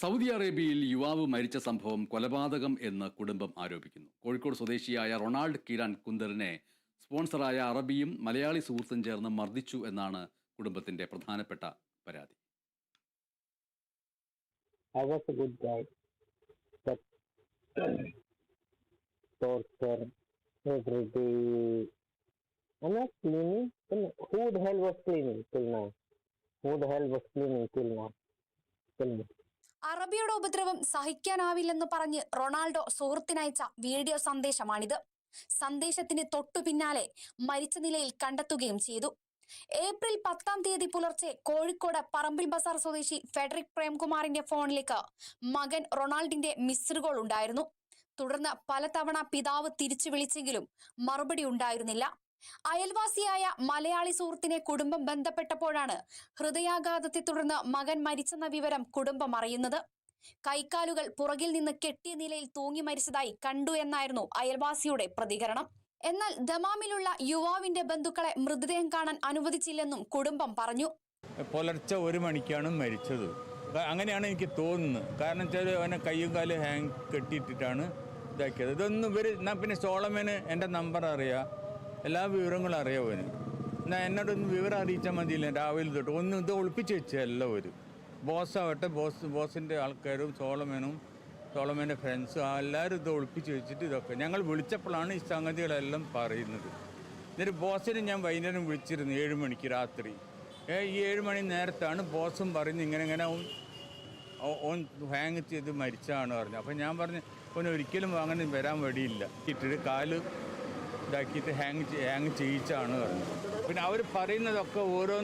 Saudi അറേബ്യയിൽ യുവാവ് മരിച്ച സംഭവം കൊലപാതകം എന്ന് കുടുംബം ആരോപിക്കുന്നു. കോഴിക്കോട് സ്വദേശിയായ റൊണാൾഡ് കീരാൻ കുന്തറിനെ സ്പോൺസറായ അറബിയും മലയാളി സുഹൃത്തും ചേർന്ന് മർദ്ദിച്ചു എന്നാണ് കുടുംബത്തിന്റെ പ്രധാനപ്പെട്ട പരാതി. I was a good guy, but torture every day. I'm not cleaning. Who the hell was cleaning till now? Who the hell was cleaning till now? Tell me. അറബിയുടെ ഉപദ്രവം സഹിക്കാനാവില്ലെന്ന് പറഞ്ഞ് റൊണാൾഡോ സുഹൃത്തിനയച്ച വീഡിയോ സന്ദേശമാണിത്. സന്ദേശത്തിന് തൊട്ടു പിന്നാലെ മരിച്ച നിലയിൽ കണ്ടെത്തുകയും ചെയ്തു. ഏപ്രിൽ 10 പുലർച്ചെ കോഴിക്കോട് പറമ്പിൽ ബസാർ സ്വദേശി ഫെഡറിക് പ്രേംകുമാറിന്റെ ഫോണിലേക്ക് മകൻ റൊണാൾഡിന്റെ മിസ്ഡ് കോൾ ഉണ്ടായിരുന്നു. തുടർന്ന് പലതവണ പിതാവ് തിരിച്ചു വിളിച്ചെങ്കിലും മറുപടി ഉണ്ടായിരുന്നില്ല. അയൽവാസിയായ മലയാളി സുഹൃത്തിനെ കുടുംബം ബന്ധപ്പെട്ടപ്പോഴാണ് ഹൃദയാഘാതത്തെ തുടർന്ന് മകൻ മരിച്ചെന്ന വിവരം കുടുംബം അറിയുന്നത്. കൈക്കാലുകൾ പുറകിൽ നിന്ന് കെട്ടിയ നിലയിൽ തൂങ്ങി മരിച്ചതായി കണ്ടു എന്നായിരുന്നു അയൽവാസിയുടെ പ്രതികരണം. എന്നാൽ ദമാമിലുള്ള യുവാവിന്റെ ബന്ധുക്കളെ മൃതദേഹം കാണാൻ അനുവദിച്ചില്ലെന്നും കുടുംബം പറഞ്ഞു. പുലർച്ചെ 1 മണിക്കാണ് മരിച്ചത്. അങ്ങനെയാണ് എനിക്ക് തോന്നുന്നത്. കാരണം വെച്ചാൽ അവനെ കയ്യും കാലും ഹാങ് കെട്ടിയിട്ടിട്ടാണ് ഇതാക്കിയത്. ഇതൊന്നും പിന്നെ സോളമന് എൻ്റെ നമ്പർ അറിയാം, എല്ലാ വിവരങ്ങളും അറിയാവന്. എന്നാൽ എന്നോടൊന്ന് വിവരം അറിയിച്ചാൽ മതിയില്ല. രാവിലെ തൊട്ട് ഒന്നും ഇത് ഒളിപ്പിച്ച് വെച്ചാൽ എല്ലാവരും ബോസാവട്ടെ, ബോസിൻ്റെ ആൾക്കാരും സോളമൻ്റെ ഫ്രണ്ട്സും എല്ലാവരും ഇത് ഒളിപ്പിച്ച് വെച്ചിട്ട് ഇതൊക്കെ ഞങ്ങൾ വിളിച്ചപ്പോഴാണ് ഈ സംഗതികളെല്ലാം പറയുന്നത്. എന്നിട്ട് ബോസിനെ ഞാൻ വൈകുന്നേരം വിളിച്ചിരുന്നു 7 മണിക്ക് രാത്രി. ഈ 7 മണി നേരത്താണ് ബോസും പറയുന്നത് ഇങ്ങനെ ഓൻ ഹാങ് ചെയ്ത് മരിച്ചാണ് പറഞ്ഞു. അപ്പോൾ ഞാൻ പറഞ്ഞു ഓൻ ഒരിക്കലും അങ്ങനെ വരാൻ വഴിയില്ല, ഇട്ടിട്ട് കാല് ഇതാക്കിയിട്ട് ഹാങ് ചെയ്യിച്ചാണ് പറഞ്ഞത്. പിന്നെ അവർ പറയുന്നതൊക്കെ ഓരോ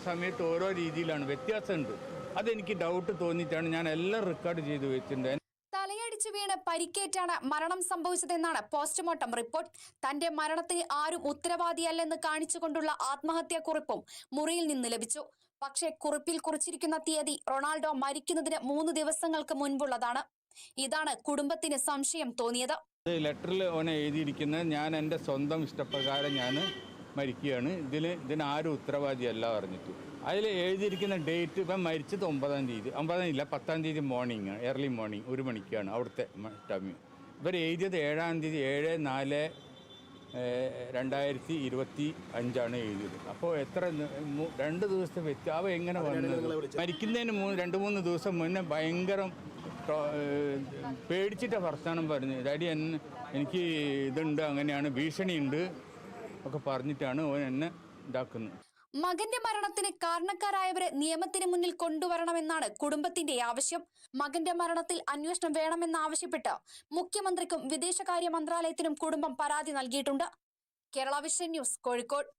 സമയത്ത് ഓരോ രീതിയിലാണ്, വ്യത്യാസമുണ്ട്. അതെനിക്ക് ഡൗട്ട് തോന്നിയിട്ടാണ് ഞാൻ എല്ലാം റെക്കോർഡ് ചെയ്ത് വെച്ചിട്ടുണ്ട്. തലയടിച്ചു വീണ് പരിക്കേറ്റാണ് മരണം സംഭവിച്ചതെന്നാണ് പോസ്റ്റ്മോർട്ടം റിപ്പോർട്ട്. തന്റെ മരണത്തിന് ആരും ഉത്തരവാദിയല്ലെന്ന് കാണിച്ചുകൊണ്ടുള്ള ആത്മഹത്യാക്കുറിപ്പും മുറിയിൽ നിന്ന് ലഭിച്ചു. പക്ഷേ കുറിപ്പിൽ കുറിച്ചിരിക്കുന്ന തീയതി റൊണാൾഡോ മരിക്കുന്നതിന് 3 ദിവസങ്ങൾക്ക് മുൻപുള്ളതാണ്. ഇതാണ് കുടുംബത്തിന് സംശയം തോന്നിയത്. ലെറ്ററിൽ ഓനെ എഴുതിയിരിക്കുന്നത് ഞാൻ എൻ്റെ സ്വന്തം ഇഷ്ടപ്രകാരം ഞാൻ മരിക്കുകയാണ്, ഇതിനാരും ഉത്തരവാദിയല്ല പറഞ്ഞിട്ട്. അതിൽ എഴുതിയിരിക്കുന്ന ഡേറ്റ് ഇപ്പം മരിച്ചത് 10 തീയതി മോർണിംഗ്, ഏർലി മോർണിംഗ് 1 മണിക്കാണ് അവിടുത്തെ ടൈം. ഇവർ എഴുതിയത് 7 തീയതി 7/4/2025 എഴുതിയത്. അപ്പോൾ എത്ര 2 ദിവസത്തെ വ്യത്യാസം എങ്ങനെ വന്നത്? മരിക്കുന്നതിന് 2-3 ദിവസം മുന്നേ ഭയങ്കര പേടിച്ചിട്ട് വർത്തമാനം പറഞ്ഞു. ഡാഡി എനിക്ക് ഇതുണ്ട്, അങ്ങനെയാണ്, ഭീഷണിയുണ്ട് ഒക്കെ പറഞ്ഞിട്ടാണ് ഓൻ എന്നെ ഇതാക്കുന്നത്. മകന്റെ മരണത്തിന് കാരണക്കാരായവരെ നിയമത്തിന് മുന്നിൽ കൊണ്ടുവരണമെന്നാണ് കുടുംബത്തിന്റെ ആവശ്യം. മകന്റെ മരണത്തിൽ അന്വേഷണം വേണമെന്നാവശ്യപ്പെട്ട് മുഖ്യമന്ത്രിക്കും വിദേശകാര്യ മന്ത്രാലയത്തിനും കുടുംബം പരാതി നൽകിയിട്ടുണ്ട്. Kerala vision news, Kozhikode.